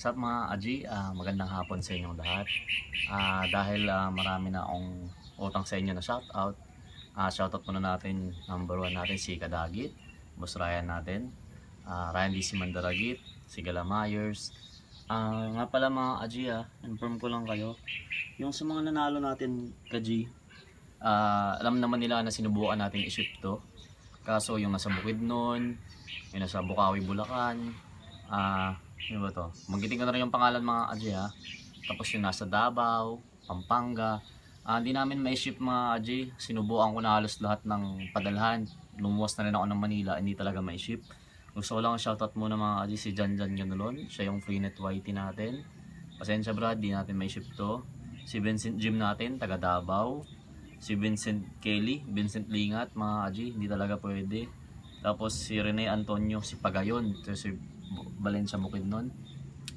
Sa mga Aji, magandang hapon sa inyong lahat. Dahil marami na akong utang sa inyo na shoutout. Shoutout muna natin, number 1 natin si Kadagit, Boss Ryan natin, Ryan DC Mandaragit, si Gala Myers. Nga pala mga Aji, inform ko lang kayo, yung sa mga nanalo natin Kaji, alam naman nila na sinubukan natin i-ship to. Kaso yung nasa Bukidnon, yung nasa Bukawi, Bulacan, ano ba to? Magiting ko na rin yung pangalan mga Aji Tapos yung nasa Davao, Pampanga. Hindi namin may ship mga Aji. Sinubukan ko na halos lahat ng padalhan. Lumuwas na rin ako ng Manila, hindi talaga may ship. Gusto ko lang shoutout muna mga Aji si Janjan Ganulon. Siya yung Freenet YT natin. Pasensya brad, di natin may ship to. Si Vincent Jim natin, taga Davao. Si Vincent Kelly, Vincent Lingat mga Aji, hindi talaga pwede. Tapos si Rene Antonio, si Pagayon, si Valencia Bukidnon.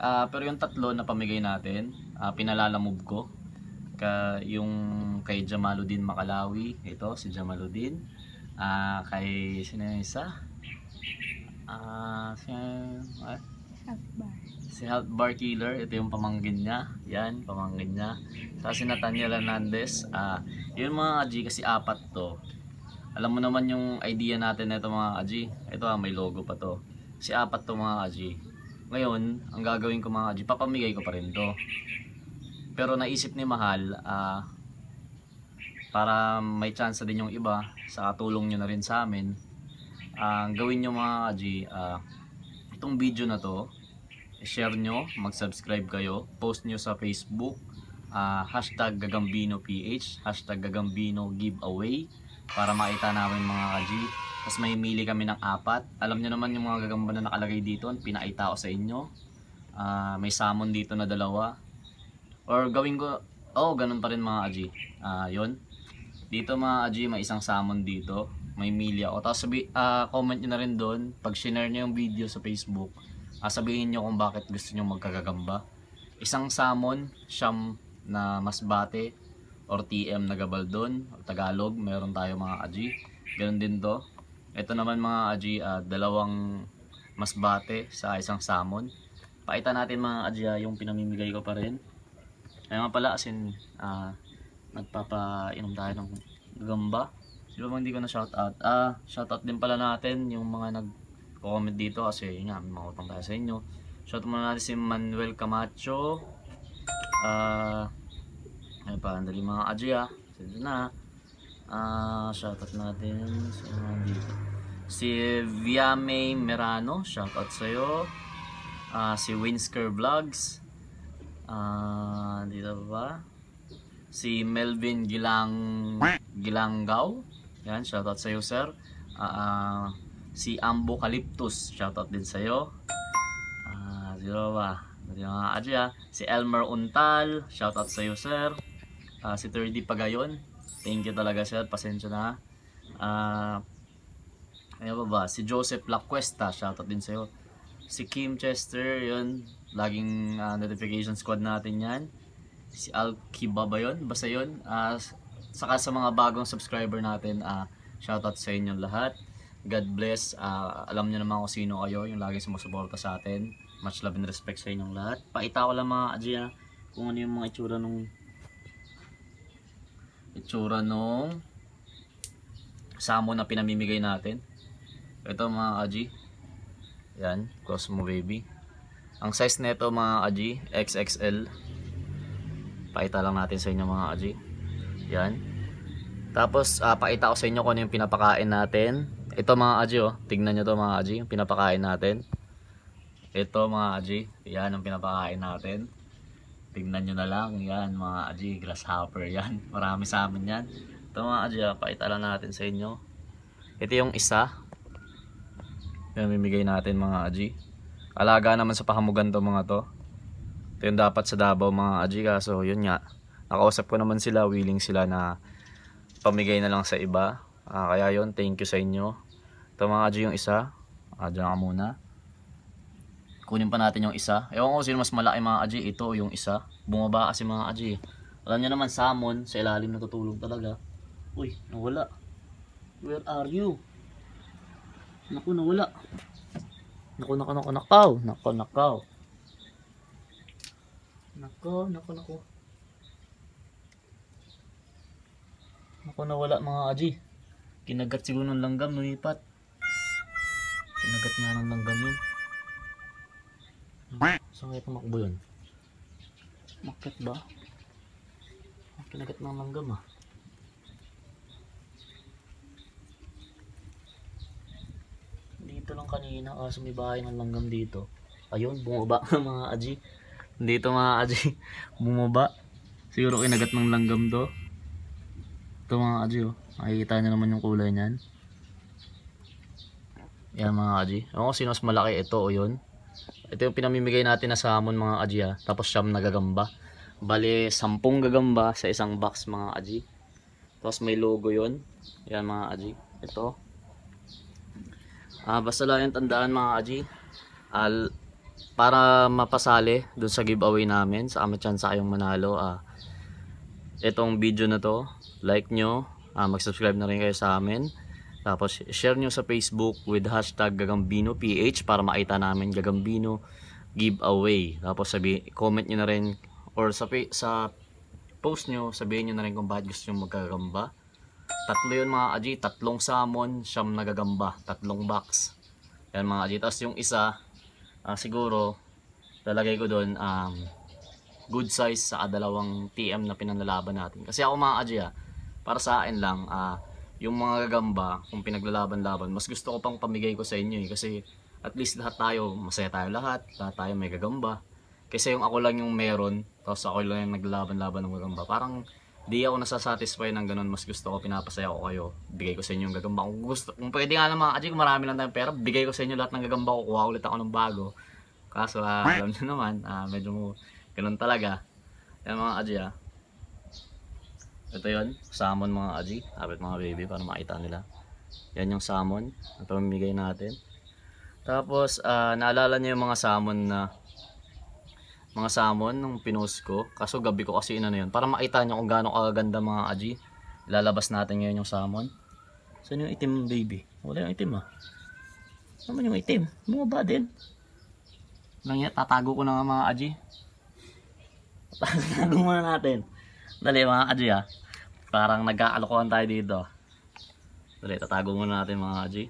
Pero yung tatlo na pamigay natin, pinalalamove ko. Yung kay Jamaludin Makalawi, ito si Jamaludin. Kay sino yung isa? Si Health Bar Killer, ito yung pamangkin niya. Yan, pamangkin niya. Sa si Nathaniel Hernandez, yun mga Aji kasi apat to. Alam mo naman yung idea natin na ito mga Aji. Ito may logo pa to. Si apat to mga Aji. Ngayon, ang gagawin ko mga Aji, papamigay ko pa rin to. Pero naisip ni Mahal, para may chance din yung iba, sa tulong nyo na rin sa amin, gawin nyo mga Aji, itong video na to, share nyo, mag-subscribe kayo, post nyo sa Facebook, hashtag Gagamvinoph, hashtag Gagamvino giveaway, para makita namin mga Aji. Tapos may mili kami ng 4. Alam nyo naman yung mga gagamba na nakalagay dito, pinaita ko sa inyo. May Samon dito na 2. Or gawin ko, ganun pa rin mga Aji. Yun. Dito mga Aji, may isang Samon dito. May mili ako. Tapos comment nyo na rin doon. Pag share nyo yung video sa Facebook, sabihin nyo kung bakit gusto nyo magkagagamba. Isang Samon, siyam na Masbate, or TM na Gabaldon, or Tagalog, meron tayo mga Aji. Ganun din to. Ito naman mga Aji, 2 Masbate sa isang Samon. Paita natin mga Aji yung pinamimigay ko pa rin. Kaya nga pala asin, nagpapainom tayo ng gagamba. Sino bang hindi ko na shoutout? Shoutout din pala natin yung mga nag-comment dito kasi yun nga, may mga utang tayo sa inyo. Shoutout muna natin si Manuel Camacho. Ay pa, andali mga Aji Sige na. Shoutout natin sa mga dito. Si Viame Merano, shoutout sa'yo. Si Winsker Vlogs. Dito ba? Si Melvin Gilanggaw. Yan, shoutout sa'yo sir. Si Ambo Calyptus, shoutout din sa'yo. Dito ba? Dito mga Aji Si Elmer Untal, shoutout sa'yo sir. Si 3D Pagayon, thank you talaga sir, pasensya na. Ano ba? Si Joseph Lacuesta, shoutout din sa'yo. Si Kim Chester, yun, laging notification squad natin yan. Si Alkibaba yun, basta yun. Saka sa mga bagong subscriber natin, shoutout sa inyong lahat. God bless. Alam niyo naman kung sino kayo, yung laging sumusuporta sa atin. Much love and respect sa inyong lahat. Paita ko lang mga Aji kung ano yung mga itsura nung Samon na pinamimigay natin. Ito mga Aji, yan, Cosmo Baby. Ang size nito mga Aji, XXL. Paita lang natin sa inyo mga Aji. Yan. Tapos pakita ko sa inyo kung ano yung pinapakain natin. Ito mga Aji tignan nyo to mga Aji, yung pinapakain natin. Ito mga Aji, yan ang pinapakain natin. Tignan nyo na lang, yan mga Aji, grasshopper yan. Marami sa amin yan. Ito mga Aji, pakita lang natin sa inyo. Ito yung isa. Yan, mimigay natin mga Aji. Alaga naman sa pahamugan to mga to. Ito yung dapat sa Davao mga Aji, kaso yun nga. Nakausap ko naman sila, willing sila na pamigay na lang sa iba. Kaya yun, thank you sa inyo. Ito mga Aji yung isa. Diyan ka muna. Kunin pa natin yung isa. Ewan ko sino mas malaki mga Aji. Ito yung isa. Bumaba kasi mga Aji. Alam nyo naman Samon, sa ilalim natutulog talaga. Uy, nawala. Where are you? Naku, nawala. Nakaw. Nako. Nako, nawala mga aji. Kinagat siguro ng langgam, lumipat. Kinagat nga ng langgam yun. Saan kaya tumakbo yun? Makit ba? Kinagat ng langgam ah. Dito lang kanina, kaso may bahay ng langgam dito. Ayun, bumaba mga aji. Dito mga aji, bumaba. Siguro kinagat ng langgam to. Ito mga aji oh. Makikita nyo naman yung kulay niyan. Yan mga aji. Ako sino mas malaki, ito o yun. Ito yung pinamimigay natin na Samon mga aji ha. Tapos siyam na gagamba. Bali 10 gagamba sa isang box mga aji. Tapos may logo yun. Yan mga aji. Ito. Basta lang yung tandaan mga aji. Para mapasali dun sa giveaway namin sa Amatyansa kayong manalo. Itong video na to, like nyo, mag-subscribe na rin kayo sa amin. Tapos share nyo sa Facebook with hashtag Gagamvinoph para makita namin Gagamvino giveaway. Tapos comment nyo na rin or sa post nyo, sabihin nyo na rin kung bakit gusto nyo magkagamba. 3 yun mga aji, 3 Samon, 9 na gagamba, 3 box. Yan mga aji. Tapos yung isa, siguro lalagay ko doon good size sa 2 TM na pinanlalaban natin. Kasi ako mga aji para sa akin lang, yung mga gagamba, kung pinaglalaban-laban, mas gusto ko pang pamigay ko sa inyo kasi at least lahat tayo, masaya tayo lahat tayo may gagamba. Kasi yung ako lang yung meron, tapos ako lang yung naglalaban-laban ng gagamba, parang di ako nasasatisfy ng ganun. Mas gusto ko, pinapasaya ko kayo, bigay ko sa inyo yung gagamba. Kung pwede nga lang mga aji, kung marami lang tayong pera, bigay ko sa inyo lahat ng gagamba ko, kuha ulit ako ng bago. Kaso alam nyo naman, medyo ganun talaga. Yan mga aji Ito yun, Samon mga aji. Habit mga baby para makita nila. Yan yung Samon na pamimigay natin. Tapos naalala niyo yung mga Samon nung pinost ko. Kaso gabi ko kasi inano yun. Para makita nyo kung gaano kaganda mga aji. Ilalabas natin ngayon yung Samon. Saan yung itim baby? Wala yung itim Naman yung itim? Bumaba din. Tatago ko na nga mga aji. Tatago muna natin. Dali mga aji Parang nagkakalokohan tayo dito. Dali, tatago muna natin mga aji.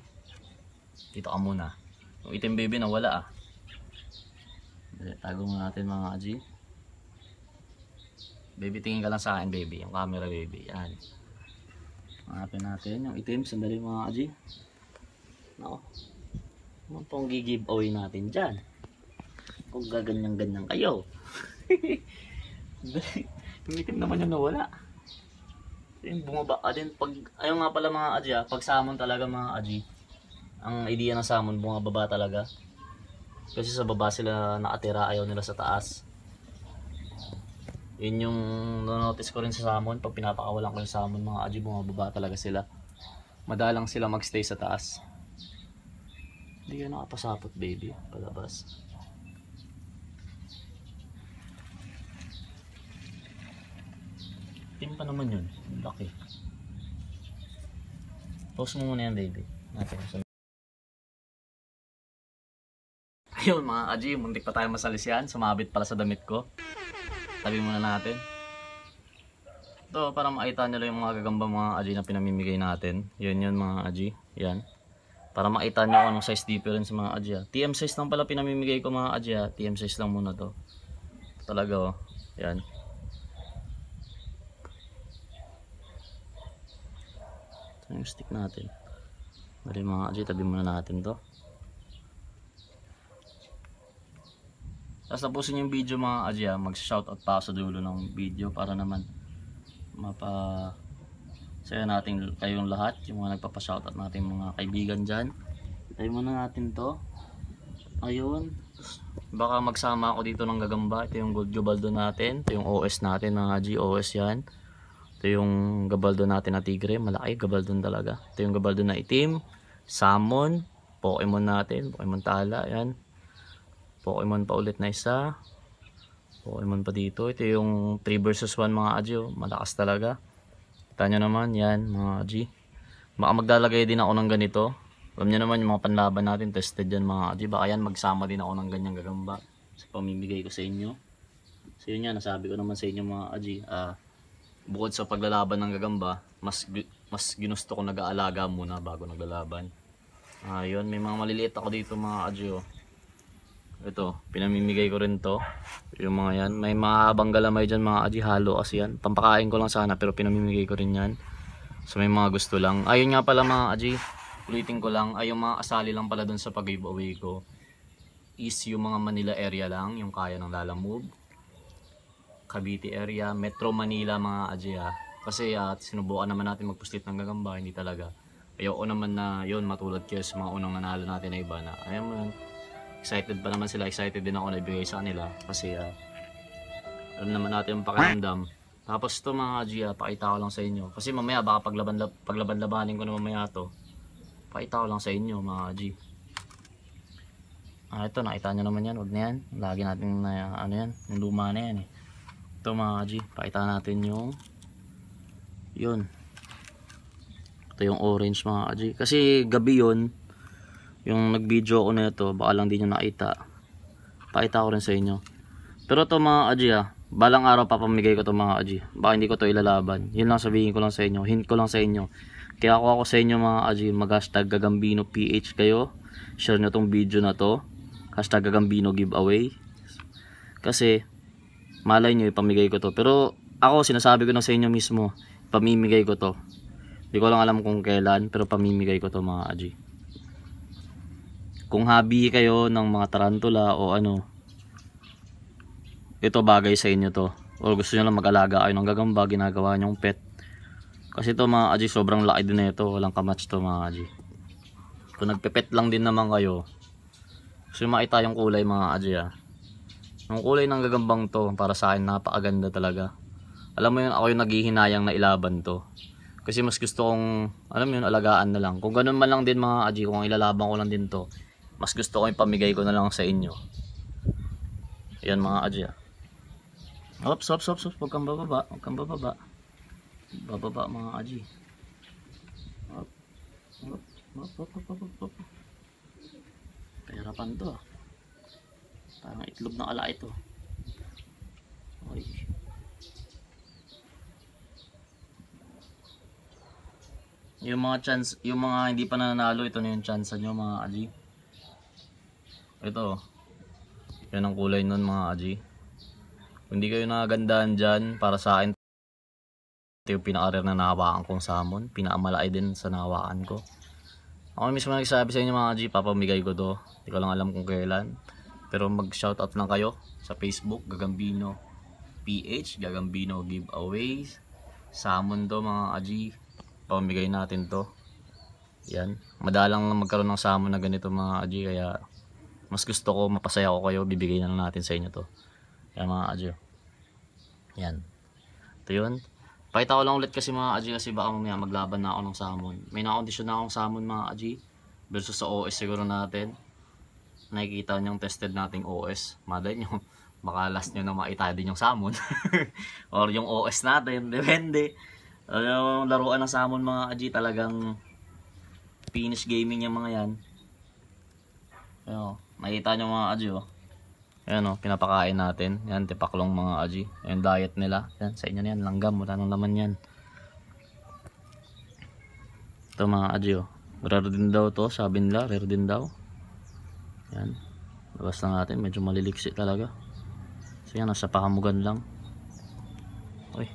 Dito ka muna. Yung itim baby nawala Dali, tago muna natin mga aji. Baby, tingin ka lang sa akin baby. Yung camera baby. Yan. Hanapin natin yung itim. Sandali mga aji. Nako. Ano pong giveaway natin dyan? Kung gaganyan-ganyan kayo. Yung itim naman yung nawala. Yung bumaba din ayun nga pala mga aji pag Samon talaga mga aji, ang idea ng Samon bumababa talaga. Kasi sa baba sila nakatira, ayaw nila sa taas. Yun yung notice ko rin sa Samon, pag pinapakawalan ko yung Samon mga aji, bumababa talaga sila. Madalang sila magstay sa taas. Hindi ka nakapasapot baby, palabas. Team pa naman yun, laki. Post mo muna yan baby. Ayun mga aji, muntik pa tayo masalis yan. Sumabit pala sa damit ko. Tabi muna natin. Ito para makita nyo lang yung mga gagamba mga aji na pinamimigay natin. Yun mga aji, yan. Para makita nyo kung anong size difference mga aji TM size lang pala pinamimigay ko mga aji TM size lang muna to. Talaga yan. Yung stick natin. Dali mga aji, tabi muna natin to. Tapos tapusin yung video mga aji mag-shoutout pa sa dulo ng video para naman saya natin kayong lahat, yung mga nagpapa-shoutout natin mga kaibigan dyan. Tabi muna natin to. Ayun. Baka magsama ako dito ng gagamba. Ito yung Gabaldon natin. Ito yung OS natin mga aji, OS yan. Ito yung Gabaldon natin na tigre, malaki, Gabaldon talaga. Ito yung Gabaldon na itim, Samon, Pokemon natin, Pokemon tala, yan. Pokemon pa ulit na isa. Pokemon pa dito. Ito yung 3 versus 1 mga aji, malakas talaga. Kita nyo naman, yan mga aji. Baka maglalagay din ako ng ganito. Alam nyo naman yung mga panlaban natin, tested yan mga aji. Baka yan magsama din ako ng ganyang gagamba sa pamimigay ko sa inyo. So yun nga, nasabi ko naman sa inyo mga aji, bukod sa paglalaban ng gagamba, mas ginusto ko nag-aalaga muna bago naglalaban. Yun, may mga maliliit ako dito mga aji oh. Ito, pinamimigay ko rin to. Yung mga yan, may mga habang galamay dyan mga aji, halo kasi yan. Pampakain ko lang sana pero pinamimigay ko rin yan. So may mga gusto lang. Ayun nga pala mga aji, ulitin ko lang, ay yung mga asali lang pala dun sa pag-giveaway ko is yung mga Manila area lang, yung kaya ng lalamove, Cavite area, Metro Manila mga aji ha. Kasi sinubukan naman natin magpuslit ng gagamba, hindi talaga. Ayoko naman na yun matulad kayo sa mga unang nanalo natin na iba na ayun mo, excited pa naman sila, excited din ako na ibigay sa kanila kasi alam naman natin yung pakiramdam. Tapos ito mga G, pakita ko lang sa inyo kasi mamaya baka paglaban-labanin ko na mamaya to, pakita ko lang sa inyo mga G. Ito nakita nyo naman yan, wag na yan, lagi natin na ano yan, yung luma na yan ito mga G, pakita natin yung yun, ito yung orange mga G kasi gabi yun yung nag-video ako na ito, baka lang di nyo nakita. Pakita ko rin sa inyo. Pero ito mga aji balang araw papamigay ko ito mga aji. Baka hindi ko ito ilalaban. Yun lang sabihin ko lang sa inyo. Hint ko lang sa inyo. Kaya ako sa inyo mga aji, mag-hashtag Gagamvino PH kayo. Share nyo itong video na to. Hashtag Gagamvino giveaway. Kasi malay nyo ipamigay ko to. Pero ako sinasabi ko na sa inyo mismo, pamimigay ko to. Hindi ko lang alam kung kailan, pero pamimigay ko to mga aji. Kung hobby kayo ng mga tarantula o ano, ito bagay sa inyo to. O gusto nyo lang mag-alaga kayo ng gagamba, ginagawa nyong pet. Kasi ito mga aji, sobrang laki din na ito. Walang kamatch to mga aji. Kung nagpepet lang din naman kayo, gusto nyo makita yung kulay mga aji yung kulay ng gagambang to, para sa akin napakaganda talaga. Alam mo yun, ako yung naghihinayang na ilaban to. Kasi mas gusto kong, alam mo yun, alagaan na lang. Kung ganun man lang din mga aji, kung ilalaban ko lang din to, mas gusto ko yung pamigay ko na lang sa inyo. Ayan mga aji Ops, huwag kang bababa. Huwag kang bababa. Bababa mga aji. Op. Kahirapan to Parang itlog ng ala ito. Oy. Yung mga chance, yung mga hindi pa nanalo, ito na yung chance nyo mga aji. Ito, yan ang kulay nun mga aji. Kung hindi kayo nakagandahan dyan, para sa akin ito yung pinaka-rare na nahawakan kong Samon. Pinakamalaki din sa nahawakan ko. Ako mismo nagsabi sa inyo mga aji, papamigay ko to. Hindi ko lang alam kung kailan. Pero mag shoutout lang kayo sa Facebook, Gagamvino PH, Gagamvino giveaways. Samon to mga aji, pamigay natin to. Yan, madalang lang magkaroon ng Samon na ganito mga aji, kaya mas gusto ko, mapasaya ko kayo, bibigay na lang natin sa inyo to. Yan mga aji. Yan. Ito yun. Pakita ko lang ulit kasi mga aji, kasi baka mamaya maglaban na ako ng Samon. May nakakondisyon na akong Samon mga aji, versus sa OS siguro natin. Nakikita nyo yung tested nating OS. Malay nyo, baka last nyo na makita din yung Samon. Or yung OS natin, depende. Yung laruan ng Samon mga aji, talagang finish gaming yung mga yan. Ayan, nakita nyo mga aji ayan pinapakain natin. Yan, tipaklong mga aji. Yung diet nila. Yan, sa inyo na yan, langgam, wala nang laman yan. Ito mga aji rare din daw to, sabi nila, rare din daw. Yan, labas na natin, medyo maliliksi talaga. So yan, nasa pakamugan lang. Uy.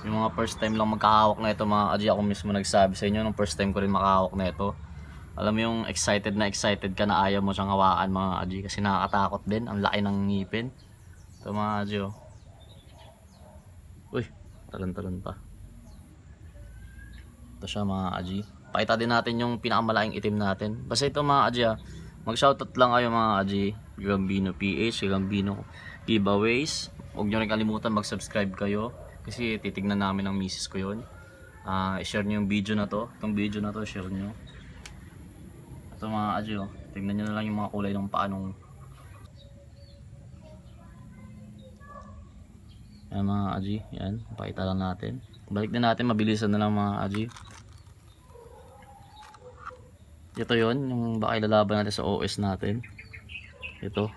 Yung mga first time lang magkahawak na ito mga aji, ako mismo nagsabi sa inyo nung first time ko rin makahawak na ito. Alam mo yung excited ka na ayaw mo siyang hawakan mga aji, kasi nakakatakot din, ang laki ng ngipin. Ito mga aji Uy, talon-talon pa. Ito siya mga aji. Pakita din natin yung pinakamalaking itim natin. Basta ito mga aji mag-shoutout lang kayo mga aji. Gagamvino PH, Gagamvino giveaways. Huwag nyo rin kalimutan mag-subscribe kayo, kasi titignan namin ng misis ko yun. I-share nyo yung video na to. Itong video na to, share nyo. Ito mga aji tignan nyo na lang yung mga kulay ng paanong. Yan mga aji, yan. Pakita lang natin. Balik din natin, mabilisan na lang mga aji. Ito yon yung baka ilalaban natin sa OS natin. Ito.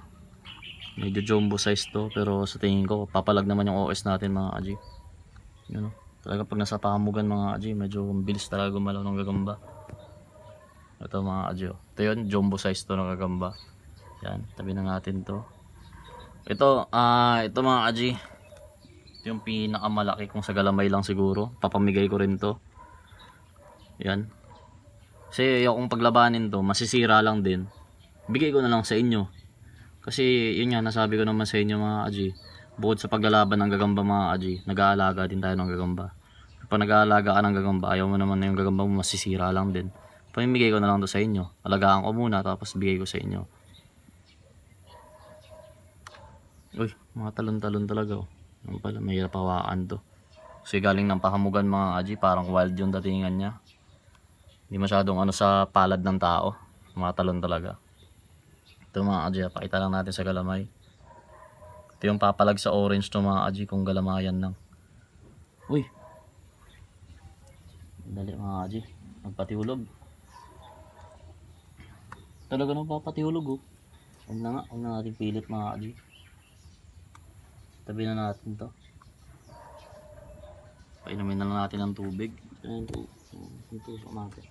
Medyo jumbo size to, pero sa tingin ko papalag naman yung OS natin mga kaji. Yun, talaga pag nasa pamugan mga kaji, medyo bilis talaga gumalaw ng gagamba. Ito mga kaji. Ito yun, jumbo size to ng gagamba. Yan, tabi na natin to. Ito mga kaji. Ito yung pinakamalaki, kung sa galamay lang siguro. Papamigay ko rin to. Yan. Kasi yung paglabanin to, masisira lang din. Bigay ko na lang sa inyo. Kasi yun nga, nasabi ko naman sa inyo mga kaji. Bukod sa paglalaban ng gagamba mga kaji, nag-aalaga din tayo ng gagamba. Kapag nag-aalaga ka ng gagamba, ayaw mo naman na yung gagamba mo masisira lang din. Pamimigay ko na lang to sa inyo. Alagaan ko muna, tapos bigay ko sa inyo. Uy, mga talon-talon talaga oh. Yung pala, mahirap hawakan to. Kasi galing ng pahamugan mga kaji, parang wild yung datingan niya. Hindi masyadong ano sa palad ng tao. Mga talon talaga. Ito mga kaji, pakita lang natin sa galamay. Ito yung papalag sa orange to mga kaji, kung galamayan lang. Uy! Dali mga kaji, magpatihulog. Talaga nang papatihulog oh. Huwag na natin pilit mga kaji. Tabi na natin to. Painumin na lang natin ng tubig. Ayan po. Ito sa natin.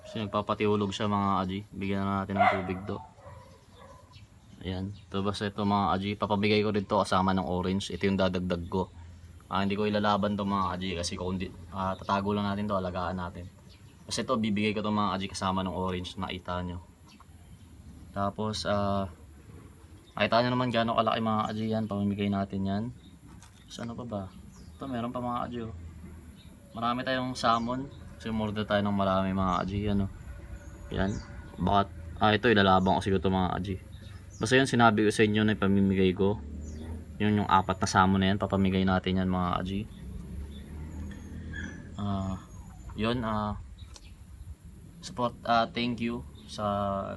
Kasi nagpapatihulog siya mga kaji. Bigyan na natin ng tubig do. Ayan. Ito basta ito mga kaji. Papabigay ko dito kasama ng orange. Ito yung dadagdag ko. Hindi ko ilalaban to mga kaji. Kasi kung tatago lang natin to, alagaan natin. Kasi ito bibigay ko to mga kaji kasama ng orange. Nakita nyo. Tapos nakita nyo naman gano'ng kalaki mga kaji yan. Pamimigay natin yan. So ano pa ba? Ito meron pa mga kaji oh. Marami tayong salmon. Kasi umorder tayo ng marami mga kaji. Yan oh. Yan. Bakit? Ito ilalabang ko siguro ito mga kaji. Basta yun sinabi ko sa inyo na ipamimigay ko. Yun yung 4 na salmon na yan. Papamigay natin yan mga kaji. Yun support, thank you sa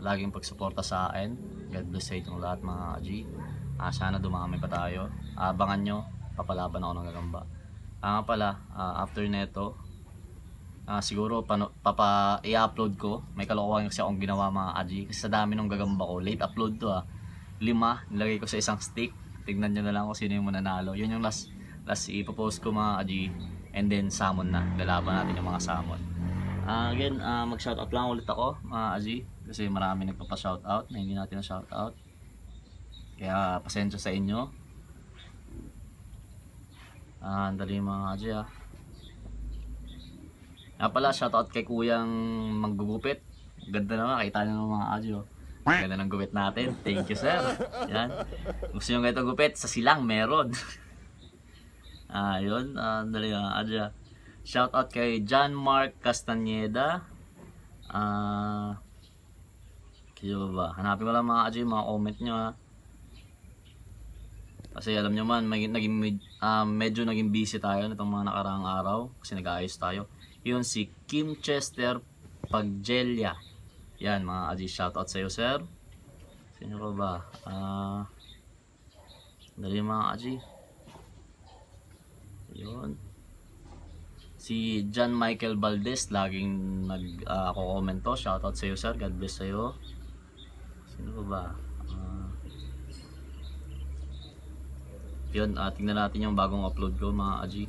laging pagsuporta sa akin. God bless sa itong lahat mga kaji. Sana dumami pa tayo. Abangan nyo, papalaban ako ng gagamba. After neto, siguro i-upload ko. May kalokohan kasi akong ginawa mga kaji. Kasi sa dami ng gagamba ko, late upload to 5, nilagay ko sa isang stick. Tignan nyo na lang kung sino yung mananalo. Yun yung last ipopost ko mga kaji. And then salmon na, lalaban natin yung mga salmon. Again, mag-shoutout lang ulit ako mga kaji. Kasi marami nagpapa-shoutout na hindi natin na-shoutout. Kaya pasensya sa inyo. Dali mga kaji pala, shoutout kay kuyang maggugupit. Ganda naman, kita nyo mga kaji oh. Ganda ng gupit natin. Thank you sir. Yan. Gusto nyo ganito gupit? Sa silang meron. Yun, dali mga kaji Shoutout kay John Mark Castaneda. Kaya ba? Hanapin ko lang mga kaji, mga comment nyo Kasi alam nyo man, medyo naging busy tayo nitong mga nakaraang araw. Kasi nag-aayos tayo. Yun si Kim Chester Pagjelia. Yan mga kaji, shoutout sa iyo sir. Sino pa ba? Dali mga kaji. Yun. Si John Michael Valdez, laging nag-comment to. Shoutout sa iyo sir, God bless sa iyo. Sino pa ba? Yun, tingnan natin yung bagong upload ko mga kaji.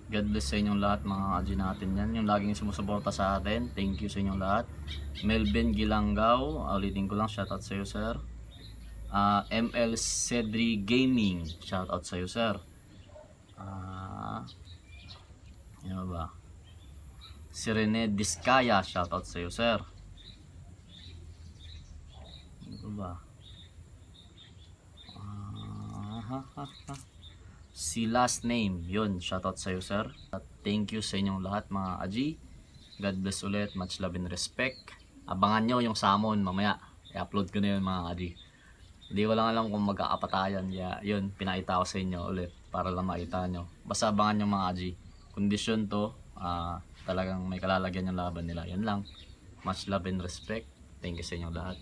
God bless sa inyong lahat mga kaji natin yan. Yung laging sumusuporta sa atin. Thank you sa inyong lahat. Melvin Gilanggaw, ulitin ko lang, shoutout sa iyo sir. ML Cedri Gaming, shoutout sa iyo sir. Ano ba? Si Rene Discaya, shoutout sa iyo sir. Ano ba? Si last name, yun, shoutout sa iyo sir. Thank you sa inyong lahat mga kaji. God bless ulit, much love and respect. Abangan nyo yung salmon mamaya. I-upload ko na yun mga kaji. Hindi ko lang alam kung magkakapatayan. Yun, pinakita ko sa inyo ulit para lang makita nyo. Basta abangan nyo mga kaji. Kondisyon to, talagang may kalalagyan yung laban nila. Yan lang. Much love and respect. Thank you sa inyong lahat.